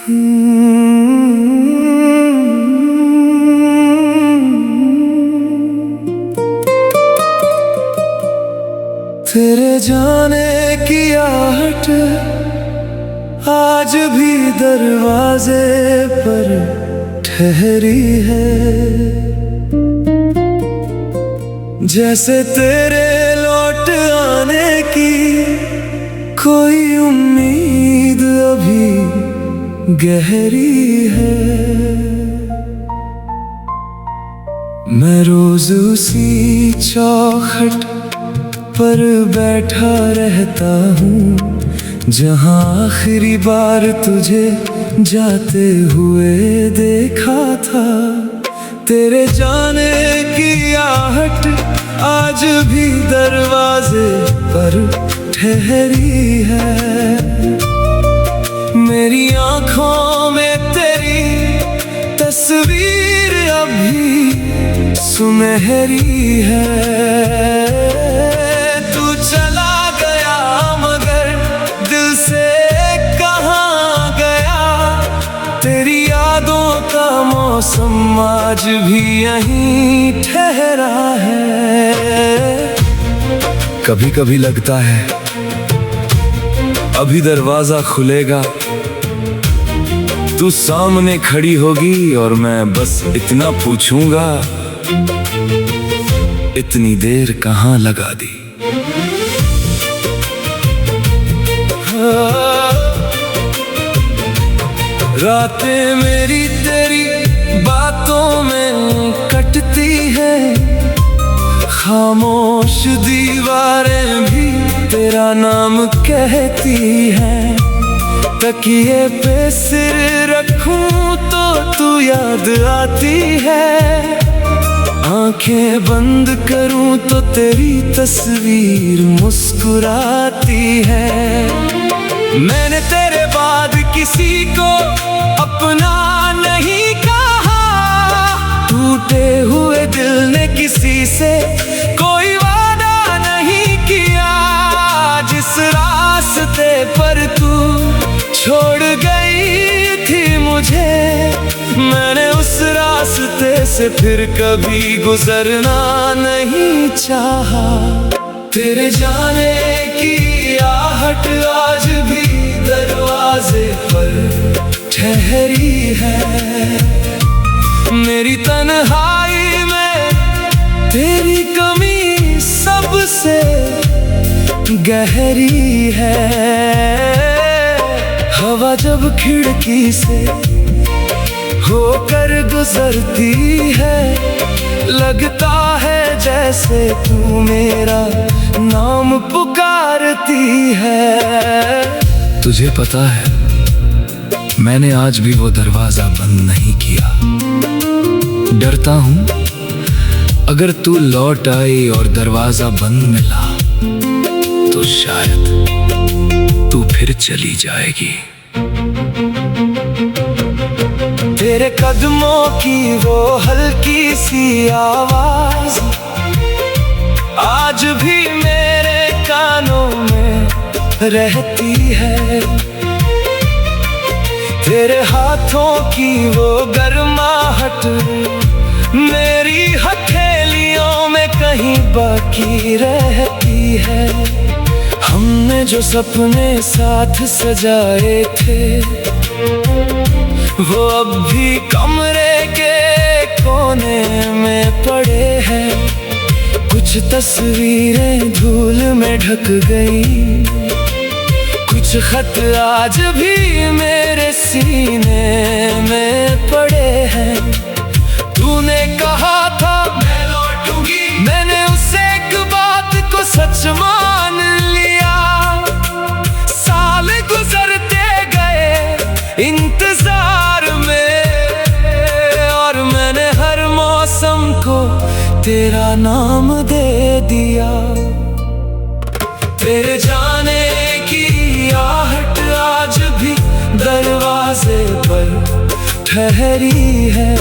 तेरे जाने की आहट आज भी दरवाजे पर ठहरी है। जैसे तेरे लौट आने की कोई उम्मीद अभी गहरी है। मैं रोज उसी चौखट पर बैठा रहता हूँ जहाँ आखिरी बार तुझे जाते हुए देखा था। तेरे जाने की आहट आज भी दरवाजे पर ठहरी है। मेरी आँखों में तेरी तस्वीर अभी सुनहरी है। तू चला गया मगर दिल से कहाँ गया। तेरी यादों का मौसम आज भी यहीं ठहरा है। कभी कभी लगता है अभी दरवाजा खुलेगा, तू सामने खड़ी होगी और मैं बस इतना पूछूंगा, इतनी देर कहाँ लगा दी। रातें मेरी तेरी बातों में कटती है। खामोश दीवारें भी तेरा नाम कहती हैं। तकिए पे सिर रखूं तो तू याद आती है। आंखें बंद करूं तो तेरी तस्वीर मुस्कुराती है। मैंने तेरे बाद किसी को अपना नहीं कहा। टूटे हुए दिल ने किसी से कोई वादा नहीं किया। जिस रास्ते पर तू छोड़ गई थी मुझे, मैंने उस रास्ते से फिर कभी गुजरना नहीं चाहा। तेरे जाने की आहट आज भी दरवाजे पर ठहरी है। मेरी तन्हाई में तेरी कमी सबसे गहरी है। हवा जब खिड़की से होकर गुजरती है, लगता है जैसे तू मेरा नाम पुकारती है। तुझे पता है मैंने आज भी वो दरवाजा बंद नहीं किया। डरता हूँ अगर तू लौट आई और दरवाजा बंद मिला तो शायद तू फिर चली जाएगी। तेरे कदमों की वो हल्की सी आवाज आज भी मेरे कानों में रहती है। तेरे हाथों की वो गर्माहट मेरी हथेलियों में कहीं बाकी रहती है। हमने जो सपने साथ सजाए थे वो अब भी कमरे के कोने में पड़े हैं। कुछ तस्वीरें धूल में ढक गई, कुछ खत आज भी मेरे सीने में पड़े हैं। तूने कहा था मैं लौटूंगी, मैंने उस एक बात को सच मान लिया। साल गुजरते गए इंतजार में और मैंने हर मौसम को तेरा नाम दे दिया। तेरे जाने की आहट आज भी दरवाजे पर ठहरी है।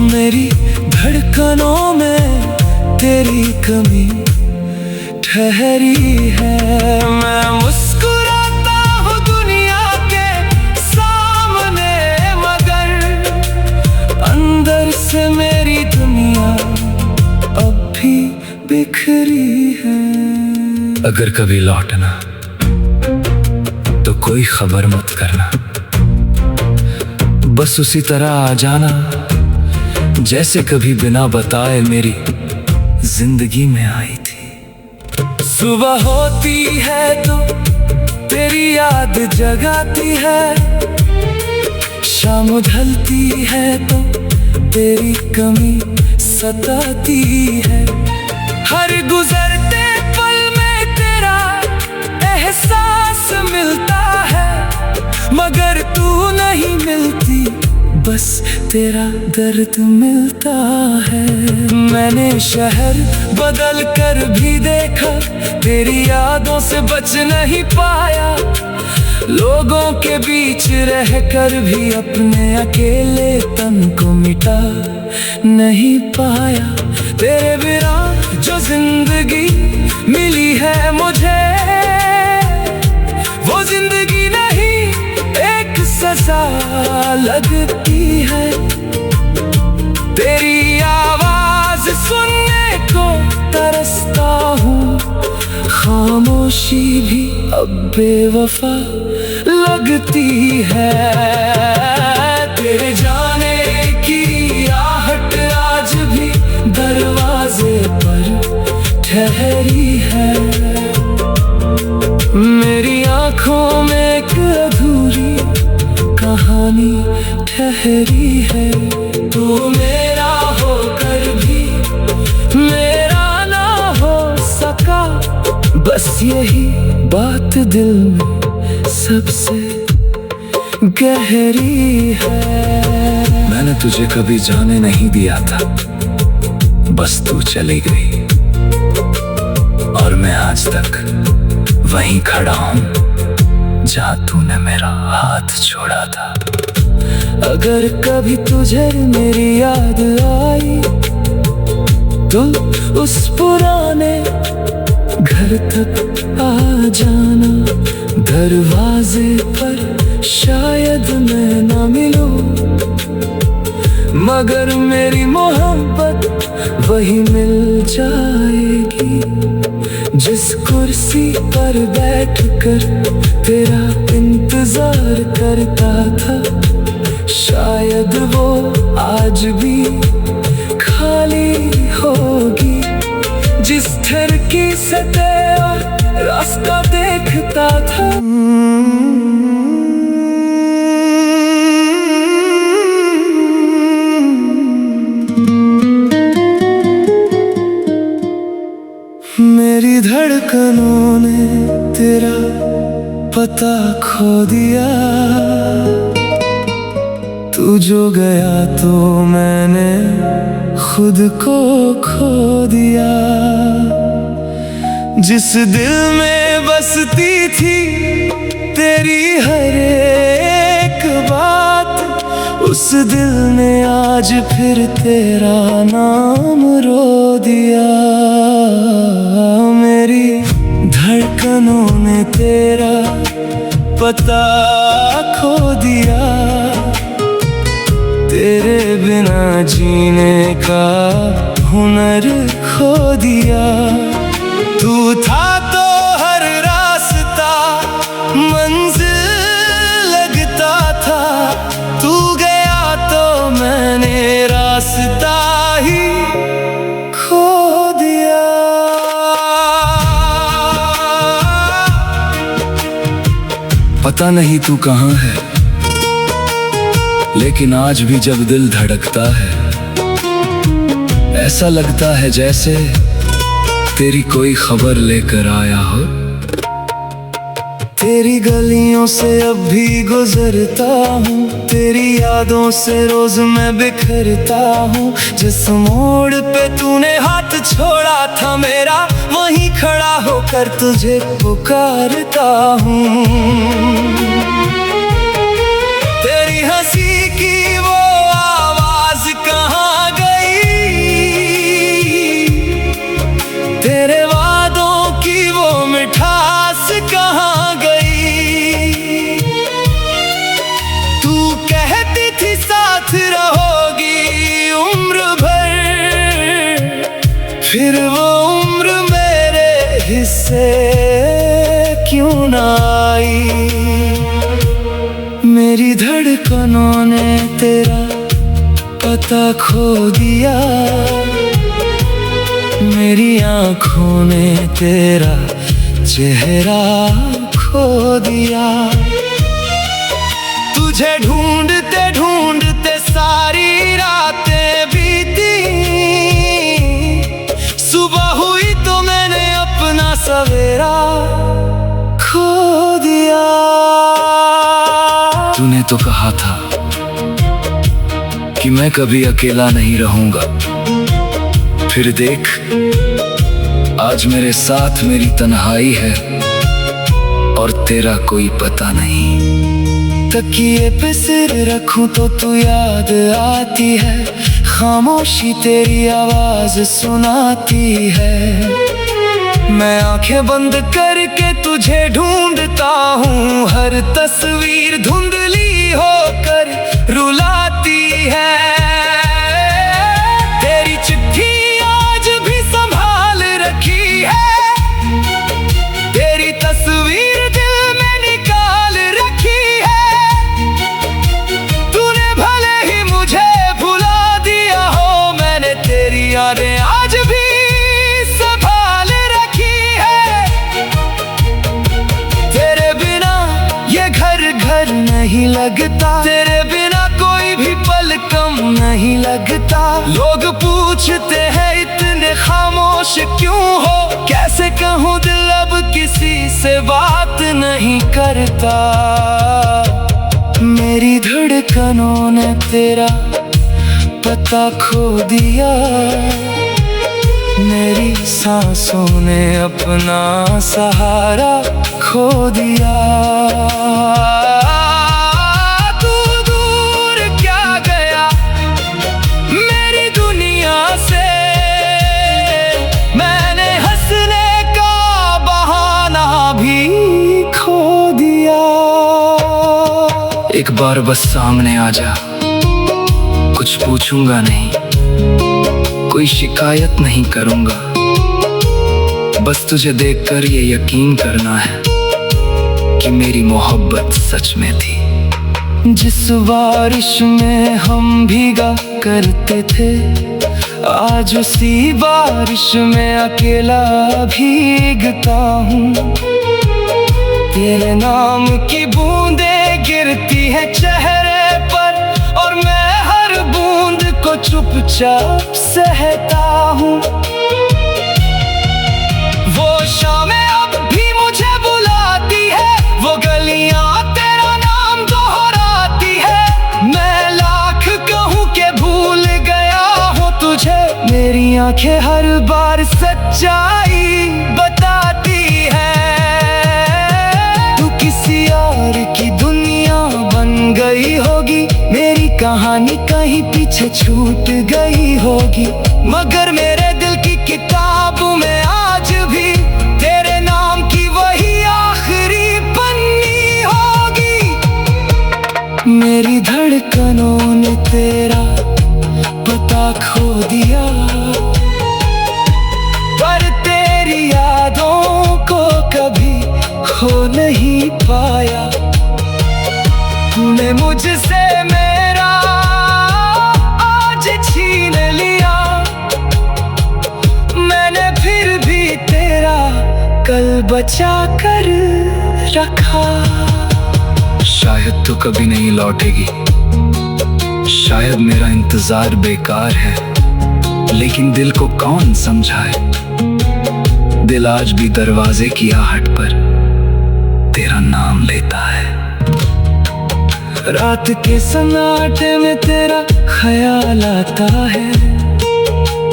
मेरी धड़कनों में तेरी कमी ठहरी है। मैं मुस्कुराता हूँ दुनिया के अगर कभी लौटना तो कोई खबर मत करना, बस उसी तरह आ जाना जैसे कभी बिना बताए मेरी जिंदगी में आई थी। सुबह होती है तो तेरी याद जगाती है, शाम ढलती है तो तेरी कमी सताती है। हर गुजरते पल में तेरा एहसास मिलता है, मगर तू नहीं मिलती, बस तेरा दर्द मिलता है। मैंने शहर बदल कर भी देखा, तेरी यादों से बच नहीं पाया। लोगों के बीच रहकर भी अपने अकेले तन को मिटा नहीं पाया। तेरे बिना जो जिंदगी मिली है मुझे, वो जिंदगी नहीं एक सजा लगती है। तेरी आवाज सुनने को तरसता हूँ, खामोशी भी अब बेवफा लगती है। तेरे जाने की आहट आज भी दरवाजे पर ठहरी है। मेरी आंखों में एक अधूरी कहानी ठहरी है। तू मेरा होकर भी मेरा ना हो सका, बस यही बात दिल में सबसे गहरी है। मैंने तुझे कभी जाने नहीं दिया था, बस तू चली गई और मैं आज तक वहीं खड़ा हूँ जहाँ तूने मेरा हाथ छोड़ा था। अगर कभी तुझे मेरी याद आई तो उस पुराने घर तक आ जाना। दरवाजे पर शायद मैं ना मिलूं, मगर मेरी मोहब्बत वही मिल जाएगी। जिस कुर्सी पर बैठकर तेरा इंतजार करता था, शायद वो आज भी खाली होगी। जिस खिड़की से तेरा रास्ता देखता था, मेरी धड़कनों ने तेरा पता खो दिया। तू जो गया तो मैंने खुद को खो दिया। जिस दिल में बसती थी तेरी हर एक बात, उस दिल ने आज फिर तेरा नाम रो दिया। मेरी धड़कनों ने तेरा पता खो दिया। तेरे बिना जीने का हुनर खो दिया। तू था तो हर रास्ता मंजिल लगता था, तू गया तो मैंने रास्ता ही खो दिया। पता नहीं तू कहाँ है, लेकिन आज भी जब दिल धड़कता है, ऐसा लगता है जैसे तेरी कोई खबर लेकर आया हो। तेरी गलियों से अब भी गुजरता हूँ, तेरी यादों से रोज मैं बिखरता हूँ। जिस मोड़ पे तूने हाथ छोड़ा था मेरा, वहीं खड़ा होकर तुझे पुकारता हूँ। तेरी हंसी की वो आवाज कहाँ गई, तेरे वादों की वो मिठास कहाँ गई। तू कहती थी साथ रहोगी उम्र भर, फिर वो उम्र मेरे हिस्से आई। मेरी धड़कनों ने तेरा पता खो दिया, मेरी आँखों ने तेरा चेहरा खो दिया। तुझे ढूंढते ढूंढते सारी रातें बीती, सुबह हुई तो मैंने अपना सवेरा खो दिया। तूने तो कहा था कि मैं कभी अकेला नहीं रहूंगा, फिर देख आज मेरे साथ मेरी तन्हाई है और तेरा कोई पता नहीं। तकिए पे सिर रखूं तो तू याद आती है, खामोशी तेरी आवाज सुनाती है। मैं आंखें बंद करके तुझे ढूंढता हूँ, हर तस्वीर धुंधली होकर रुलाती है। तेरी चिट्ठी आज भी संभाल रखी है, तेरी तस्वीर दिल में निकाल रखी है। तूने भले ही मुझे भुला दिया हो, मैंने तेरी यादें आज भी संभाल रखी है। तेरे बिना ये घर घर नहीं लगता, तेरे बिना कोई भी पल कम नहीं लगता। लोग पूछते हैं इतने खामोश क्यों हो, कैसे कहूँ दिल अब किसी से बात नहीं करता। मेरी धड़कनों ने तेरा पता खो दिया, मेरी सांसों ने अपना सहारा खो दिया। तू दूर क्या गया मेरी दुनिया से, मैंने हंसने का बहाना भी खो दिया। एक बार बस सामने आ जा, कुछ पूछूंगा नहीं, कोई शिकायत नहीं करूंगा, बस तुझे देखकर ये यकीन करना है कि मेरी मोहब्बत सच में थी। जिस बारिश में हम भीगा करते थे, आज उसी बारिश में अकेला भीगता हूँ। तेरे नाम की बूंदें गिरती है चेहरे पर, और मैं हर बूंद को चुपचाप सहता हूँ। वो शामें अब भी मुझे बुलाती है, वो गलियां तेरा नाम दोहराती है। मैं लाख कहूँ के भूल गया हूँ तुझे, मेरी आंखें हर बार सच्चाई बताती है। तू किसी और की दुनिया बन गई होगी, मेरी कहानी कहीं पीछे छूट गई होगी, मगर मेरे दिल की किताब में आज भी तेरे नाम की वही आखिरी पन्नी होगी। मेरी धड़कनों ने तेरा पता खो दिया, पर तेरी यादों को कभी खो नहीं पाया। तूने मुझसे मेरा आज छीन लिया, मैंने फिर भी तेरा कल बचा कर रखा। शायद तू कभी नहीं लौटेगी, शायद मेरा इंतजार बेकार है, लेकिन दिल को कौन समझाए। दिल आज भी दरवाजे की आहट पर तेरा नाम लेता है। रात के सन्नाटे में तेरा ख्याल आता है,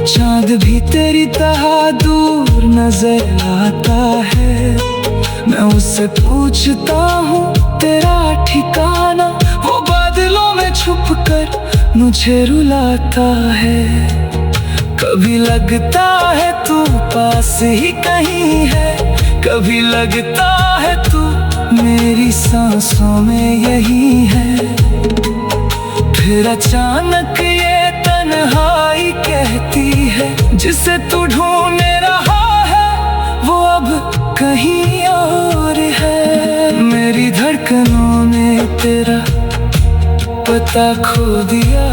चांद भी तेरी तरह दूर नजर आता है। मैं उससे पूछता हूँ तेरा ठिकाना, वो बादलों में छुपकर मुझे रुलाता है। कभी लगता है तू पास ही कहीं है, कभी लगता है तू मेरी सांसों में यही है। फिर अचानक ये तन्हाई कहती है, जिसे तू ढूंढ रहा है वो अब कहीं और है। तेरा पता खो दिया,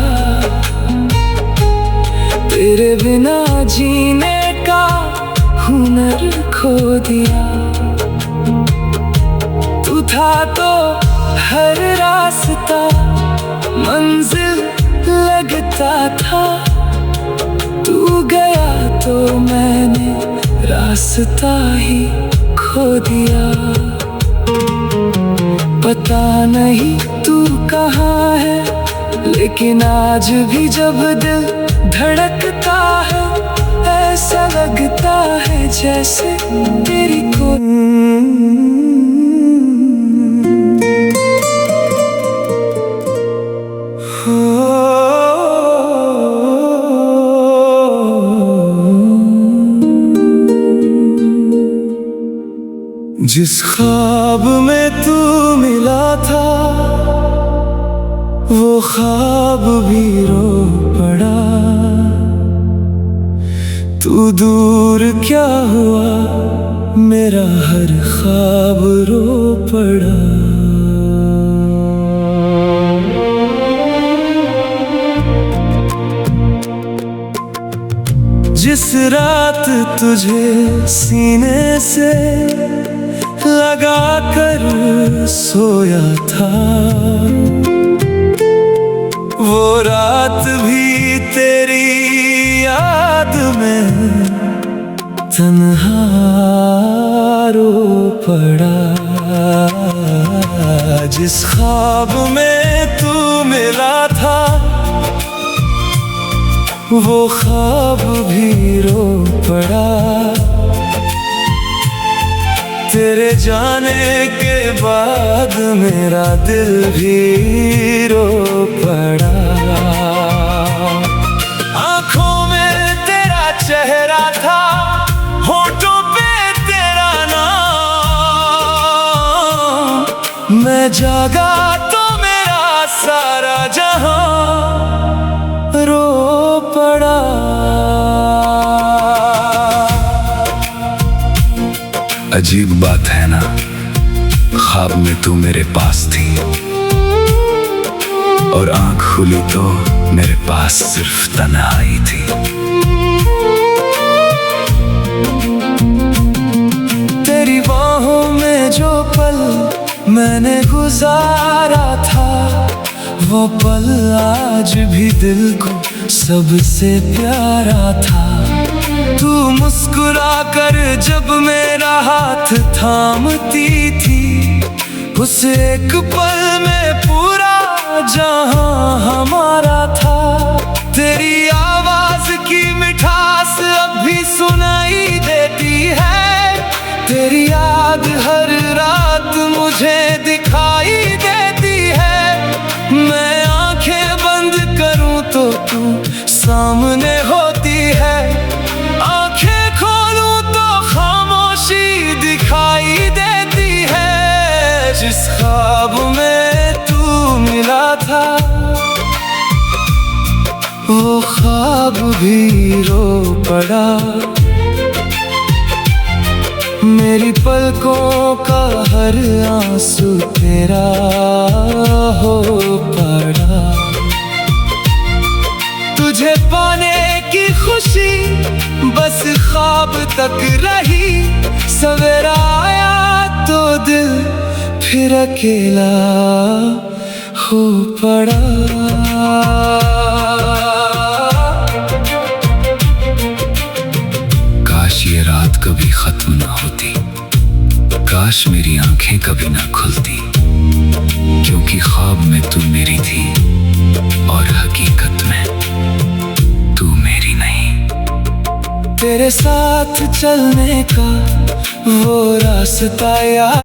तेरे बिना जीने का हुनर खो दिया। तू था तो हर रास्ता मंजिल लगता था, तू गया तो मैंने रास्ता ही खो दिया। पता नहीं तू कहाँ है, लेकिन आज भी जब दिल धड़कता है, ऐसा लगता है जैसे तेरी को जिस ख्वाब में तू मिला था, वो ख्वाब भी रो पड़ा। तू दूर क्या हुआ, मेरा हर ख्वाब रो पड़ा। जिस रात तुझे सीने से लगा कर सोया था, वो रात भी तेरी याद में तन्हा रो पड़ा। जिस ख्वाब में तू मिला था, वो ख्वाब भी रो पड़ा। तेरे जाने के बाद मेरा दिल भी रो पड़ा। आँखों में तेरा चेहरा था, होठों पे तेरा नाम। मैं जागा तो मेरा सारा जहां रो पड़ा। अजीब बात है ना, ख्वाब में तू मेरे पास थी, और आँख खुली तो मेरे पास सिर्फ तन्हाई थी। तेरी बाहों में जो पल मैंने गुजारा था, वो पल आज भी दिल को सबसे प्यारा था। तू मुस्कुरा कर जब मेरा हाथ थामती थी, उस एक पल में पूरा जहां हमारा था। तेरी आवाज की मिठास अब भी सुनाई देती है, तेरी याद हर रात मुझे दिखाई देती है। मैं आंखें बंद करूं तो तू सामने होती है, आंखें खोलूं तो खामोशी दिखाई देती है। जिस ख्वाब में तू मिला था, वो ख्वाब भी रो पड़ा। मेरी पलकों का हर आंसू तेरा हो पड़ा। तुझे पाने की खुशी बस ख्वाब तक रही, सवेरा आया तो दिल फिर अकेला हो पड़ा। काश ये रात कभी खत्म ना होती, काश मेरी आंखें कभी ना खुलती, क्योंकि ख्वाब में तू मेरी थी और हकीकत में तू मेरी नहीं। तेरे साथ चलने का वो रास्ता याद